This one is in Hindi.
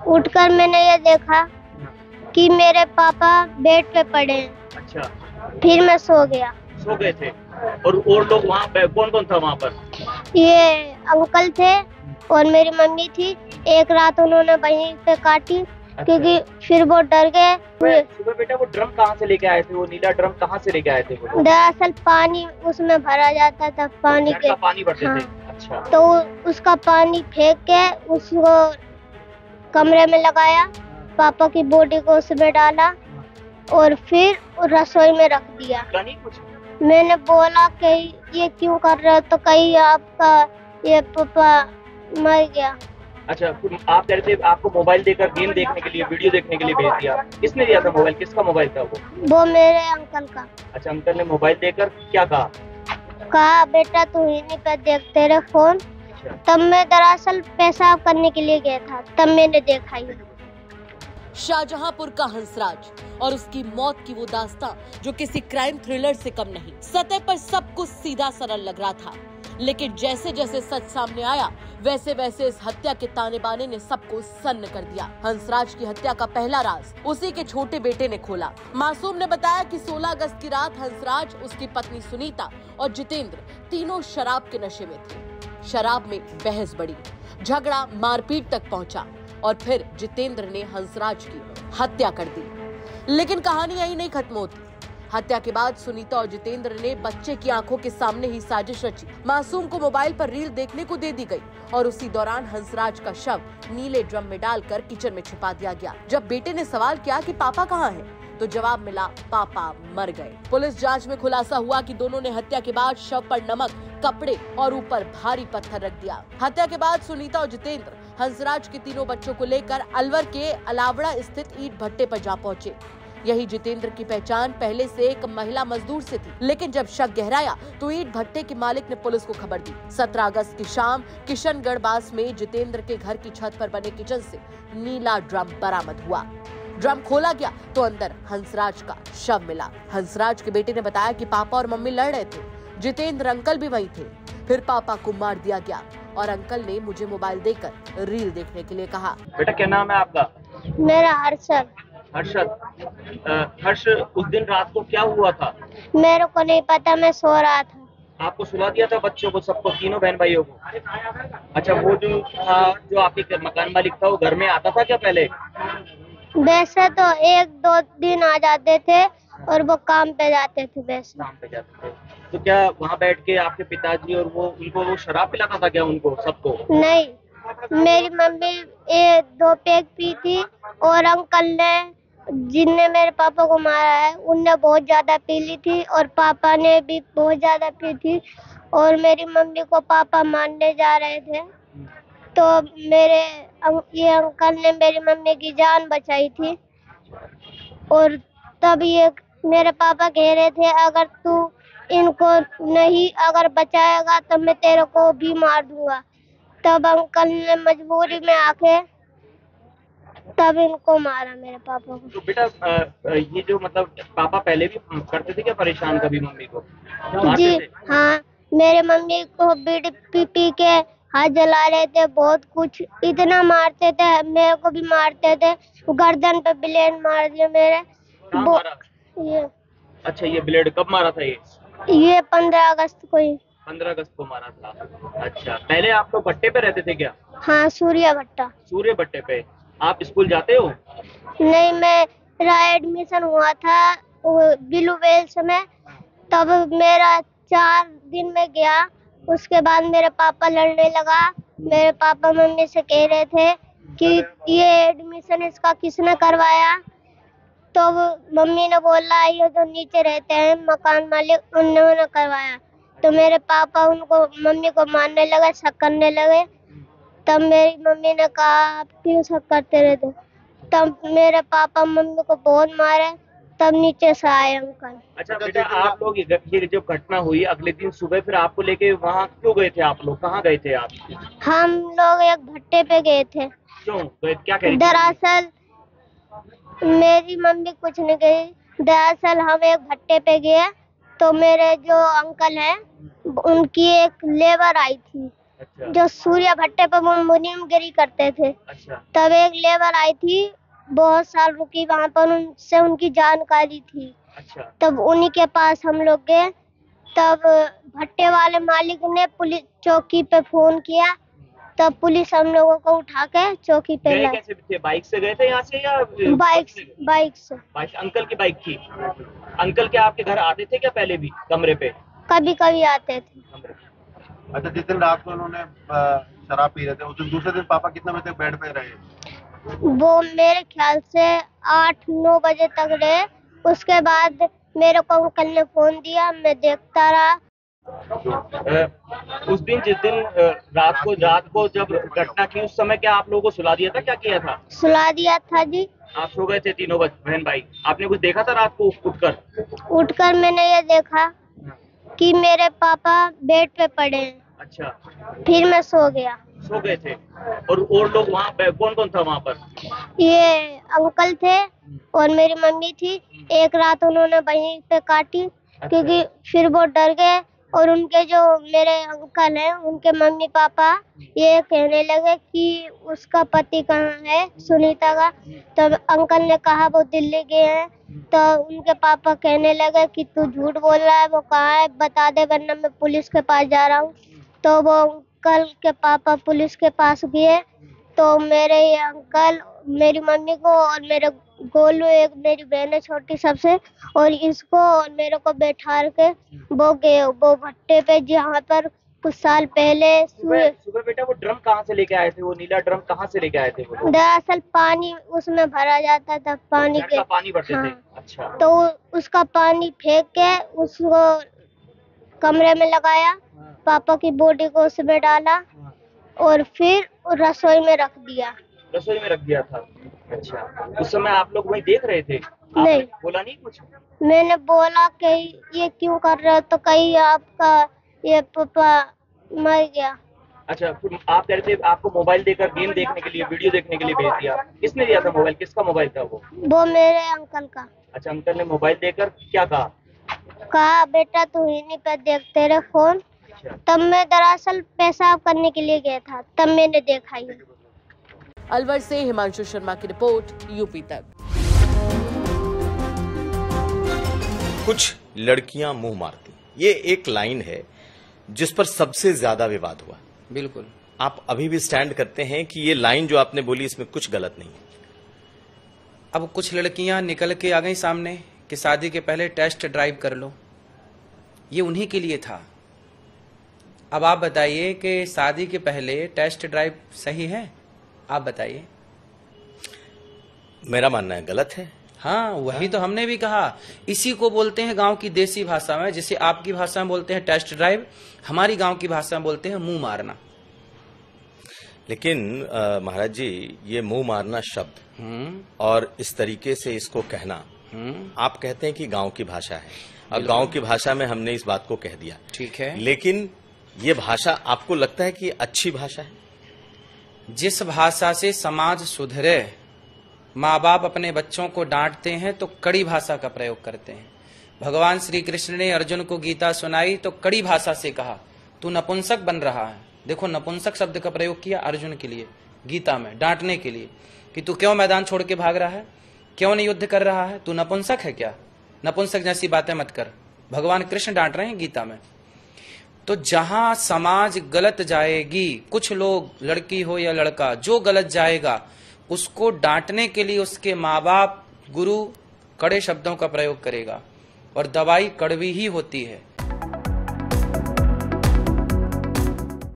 उठकर मैंने ये देखा कि मेरे पापा बेड पे पड़े हैं। अच्छा, फिर मैं सो गया। सो गए थे। और लोग वहाँ पे कौन कौन था वहाँ पर? ये अंकल थे और मेरी मम्मी थी। एक रात उन्होंने वहीं पे काटी। अच्छा। क्योंकि फिर वो डर गए। सुबह बेटा वो ड्रम कहाँ से लेके आए थे? वो नीला ड्रम कहाँ से लेके आए थे वो लोग? दरअसल पानी उसमें भरा जाता था, पानी घर के का पानी भरते हाँ। थे। अच्छा। तो उसका पानी फेंक के उसको कमरे में लगाया, पापा की बॉडी को उसमें डाला और फिर रसोई में रख दिया। नहीं कुछ? मैंने बोला कि ये क्यों कर रहे हो, तो कहीं आपका ये पापा मर गया। अच्छा, आप कह रहे थे आपको मोबाइल देकर गेम देखने के लिए, वीडियो देखने के लिए भेज दिया। किसने दिया था मोबाइल? किसका मोबाइल था वो? मेरे अंकल का। अच्छा, अंकल ने मोबाइल देकर क्या कहा? कहा बेटा तू इन्हीं पे देखते रहे फोन। अच्छा। तब मैं दरअसल पेशाब करने के लिए गया था, तब मैंने देखा ये। शाहजहांपुर का हंसराज और उसकी मौत की वो दास्तां जो किसी क्राइम थ्रिलर से कम नहीं। सतह पर सब कुछ सीधा सरल लग रहा था, लेकिन जैसे जैसे सच सामने आया वैसे वैसे इस हत्या के ताने बाने ने सबको सन्न कर दिया। हंसराज की हत्या का पहला राज उसी के छोटे बेटे ने खोला। मासूम ने बताया कि 16 अगस्त की रात हंसराज, उसकी पत्नी सुनीता और जितेंद्र तीनों शराब के नशे में थे। शराब में बहस बढ़ी, झगड़ा मारपीट तक पहुंचा और फिर जितेंद्र ने हंसराज की हत्या कर दी। लेकिन कहानी यही नहीं खत्म होती। हत्या के बाद सुनीता और जितेंद्र ने बच्चे की आंखों के सामने ही साजिश रची। मासूम को मोबाइल पर रील देखने को दे दी गई और उसी दौरान हंसराज का शव नीले ड्रम में डालकर किचन में छिपा दिया गया। जब बेटे ने सवाल किया कि पापा कहाँ हैं, तो जवाब मिला पापा मर गए। पुलिस जांच में खुलासा हुआ कि दोनों ने हत्या के बाद शव पर नमक, कपड़े और ऊपर भारी पत्थर रख दिया। हत्या के बाद सुनीता और जितेंद्र हंसराज के तीनों बच्चों को लेकर अलवर के अलावड़ा स्थित ईंट भट्टे पर जा पहुंचे। यही जितेंद्र की पहचान पहले से एक महिला मजदूर से थी, लेकिन जब शक गहराया तो ईंट भट्टे के मालिक ने पुलिस को खबर दी। 17 अगस्त की शाम किशनगढ़ बास में जितेंद्र के घर की छत पर बने किचन से नीला ड्रम बरामद हुआ। ड्रम खोला गया तो अंदर हंसराज का शव मिला। हंसराज के बेटे ने बताया कि पापा और मम्मी लड़ रहे थे, जितेंद्र अंकल भी वहीं थे। फिर पापा को मार दिया गया और अंकल ने मुझे मोबाइल देकर रील देखने के लिए कहा। बेटा क्या नाम है आपका? मेरा हर्षद। हर्षद। हर्ष, उस दिन रात को क्या हुआ था? मेरे को नहीं पता, मैं सो रहा था। आपको सुला दिया था बच्चों को, सबको, तीनों बहन भाइयों को? अच्छा, वो जो था, जो आपके मकान मालिक था, वो घर में आता था क्या पहले? वैसे तो 1-2 दिन आ जाते थे और वो काम पे जाते थे। वैसे काम पे जाते थे तो क्या वहाँ बैठ के आपके पिताजी और उनको वो शराब पिलाता था क्या उनको, सबको? नहीं, मेरी मम्मी 1-2 पैक पी थी और अंकल ने, जिनने मेरे पापा को मारा है, उनने बहुत ज्यादा पी ली थी और पापा ने भी बहुत ज्यादा पी थी। और मेरी मम्मी को पापा मारने जा रहे थे तो ये अंकल ने मेरी मम्मी की जान बचाई थी। और तब ये मेरे पापा कह रहे थे अगर तू इनको नहीं अगर बचाएगा तो मैं तेरे को भी मार दूंगा। तब अंकल ने मजबूरी में आके तब इनको मारा, मेरे पापा को। तो बेटा ये जो मतलब पापा पहले भी करते थे क्या परेशान कभी मम्मी को? जी हाँ, मेरे मम्मी को बीड़ी पी पी के हाथ जला रहे थे, बहुत कुछ इतना मारते थे, मेरे को भी मारते थे। गर्दन पे ब्लेड मार दिया मेरे। मारा? ये अच्छा, ये ब्लेड कब मारा था ये? 15 अगस्त को ही। 15 अगस्त को मारा था। अच्छा, पहले आप लोग भट्टे पे रहते थे क्या? हाँ, सूर्य भट्टा। सूर्य भट्टे पे। आप स्कूल जाते हो? नहीं, मेरा एडमिशन हुआ था ब्लू वेल्स में, तब मेरा 4 दिन में गया। उसके बाद मेरे पापा लड़ने लगा। मेरे पापा मम्मी से कह रहे थे कि ये एडमिशन इसका किसने करवाया, तो मम्मी ने बोला ये जो नीचे रहते हैं मकान मालिक, उन्होंने करवाया। तो मेरे पापा उनको, मम्मी को मारने लगे, शक करने लगे। तब मेरी मम्मी ने कहा आप क्यों शक करते रहते? तब मेरे पापा मम्मी को बहुत मारे, तब नीचे से आए अंकल। अच्छा बेटा, आप लोग ये जो घटना हुई अगले दिन सुबह, फिर आपको लेके वहाँ क्यों गए थे? आप लोग कहाँ गए थे आप? हम लोग एक भट्टे पे गए थे। क्यों गए? क्या कह रही थी? दरअसल मेरी मम्मी कुछ नहीं गई। दरअसल हम एक भट्टे पे गए तो मेरे जो अंकल हैं उनकी एक लेबर आई थी, अच्छा जो सूर्य भट्टे पे वो मुनीमगिरी करते थे। अच्छा तब एक लेबर आई थी, बहुत साल रुकी वहाँ पर, उनसे उनकी जानकारी थी। अच्छा तब उन्हीं के पास हम लोग गए। तब भट्टे वाले मालिक ने पुलिस चौकी पे फोन किया, तब पुलिस हम लोगों को उठा के चौकी पे गए लाई। कैसे थे? बाइक से गए थे यहाँ से या बाइक से गए? बाइक से बाइक, अंकल की बाइक थी। अंकल क्या आपके घर आते थे क्या पहले भी कमरे पे? कभी कभी आते थे। कमरे पे। अच्छा, जिस दिन रात को उन्होंने शराब पी रहे थे, उस दिन दूसरे दिन पापा कितने बजे तक बेड पे रहे? वो मेरे ख्याल से 8-9 बजे तक रहे। उसके बाद मेरे को अंकल ने फोन दिया, मैं देखता रहा। उस दिन जिस दिन रात को जब घटना की, उस समय क्या आप लोगों को सुला दिया था? क्या किया था? सुला दिया था जी। आप सो गए थे तीनों बहन भाई। आपने कुछ देखा था रात को उठकर मैंने ये देखा कि मेरे पापा बेड पे पड़े हैं। अच्छा, फिर मैं सो गया। सो गए थे। और लोग वहाँ पे कौन कौन था वहाँ पर? ये अंकल थे और मेरी मम्मी थी। एक रात उन्होंने वहीं पे काटी, क्योंकि फिर वो डर गए। और उनके जो मेरे अंकल हैं, उनके मम्मी पापा ये कहने लगे कि उसका पति कहाँ है, सुनीता का। तब अंकल ने कहा वो दिल्ली गए हैं। तो उनके पापा कहने लगे कि तू झूठ बोल रहा है, वो कहाँ है, बता दे वरना मैं पुलिस के पास जा रहा हूँ। तो वो अंकल के पापा पुलिस के पास गए। तो मेरे ये अंकल मेरी मम्मी को और मेरे गोलू, एक मेरी बहन है छोटी सबसे, और इसको और मेरे को बैठा के वो गए वो भट्टे पे, जहाँ पर कुछ साल पहले सुबह बेटा वो ड्रम कहाँ से लेके आए थे? वो नीला ड्रम कहाँ से लेके आए थे वो? दरअसल पानी उसमें भरा जाता था, पानी के पानी भरते थे। हाँ। अच्छा, तो उसका पानी फेंक के उसको कमरे में लगाया, पापा की बॉडी को उसमें डाला और फिर रसोई में रख दिया। रसोई में रख दिया था। अच्छा, उस समय आप लोग वही देख रहे थे? नहीं। बोला नहीं कुछ? मैंने बोला कि ये क्यों कर रहे हो, तो कहीं आपका ये पापा मर गया। अच्छा, फिर आप कह रहे थे आपको मोबाइल देकर गेम देखने के लिए, वीडियो देखने के लिए भेज दिया। किसने दिया था मोबाइल? किसका मोबाइल था वो? वो मेरे अंकल का। अच्छा, अंकल ने मोबाइल देकर क्या कहा? कहा बेटा तू इन्हीं पे देखते रहे फोन। अच्छा, तब मैं दरअसल पेशाब करने के लिए गया था, तब मैंने देखा ये। अलवर से हिमांशु शर्मा की रिपोर्ट, यूपी तक। कुछ लड़कियां मुंह मारती, ये एक लाइन है जिस पर सबसे ज्यादा विवाद हुआ। बिल्कुल। आप अभी भी स्टैंड करते हैं कि ये लाइन जो आपने बोली इसमें कुछ गलत नहीं है? अब कुछ लड़कियां निकल के आ गई सामने कि शादी के पहले टेस्ट ड्राइव कर लो, ये उन्हीं के लिए था। अब आप बताइए कि शादी के पहले टेस्ट ड्राइव सही है? आप बताइए। मेरा मानना है गलत है। हाँ, वही तो हमने भी कहा। इसी को बोलते हैं गांव की देसी भाषा में, जिसे आपकी भाषा में बोलते हैं टेस्ट ड्राइव, हमारी गांव की भाषा में बोलते हैं मुंह मारना। लेकिन महाराज जी, ये मुंह मारना शब्द और इस तरीके से इसको कहना, आप कहते हैं कि गांव की भाषा है, और गांव की भाषा में हमने इस बात को कह दिया, ठीक है। लेकिन ये भाषा आपको लगता है कि अच्छी भाषा है? जिस भाषा से समाज सुधरे, माँ बाप अपने बच्चों को डांटते हैं तो कड़ी भाषा का प्रयोग करते हैं। भगवान श्री कृष्ण ने अर्जुन को गीता सुनाई तो कड़ी भाषा से कहा तू नपुंसक बन रहा है। देखो, नपुंसक शब्द का प्रयोग किया अर्जुन के लिए गीता में, डांटने के लिए कि तू क्यों मैदान छोड़ के भाग रहा है, क्यों नहीं युद्ध कर रहा है, तू नपुंसक है क्या, नपुंसक जैसी बातें मत कर। भगवान कृष्ण डांट रहे हैं गीता में। तो जहां समाज गलत जाएगी, कुछ लोग, लड़की हो या लड़का, जो गलत जाएगा उसको डांटने के लिए उसके माँ बाप, गुरु कड़े शब्दों का प्रयोग करेगा, और दवाई कड़वी ही होती है।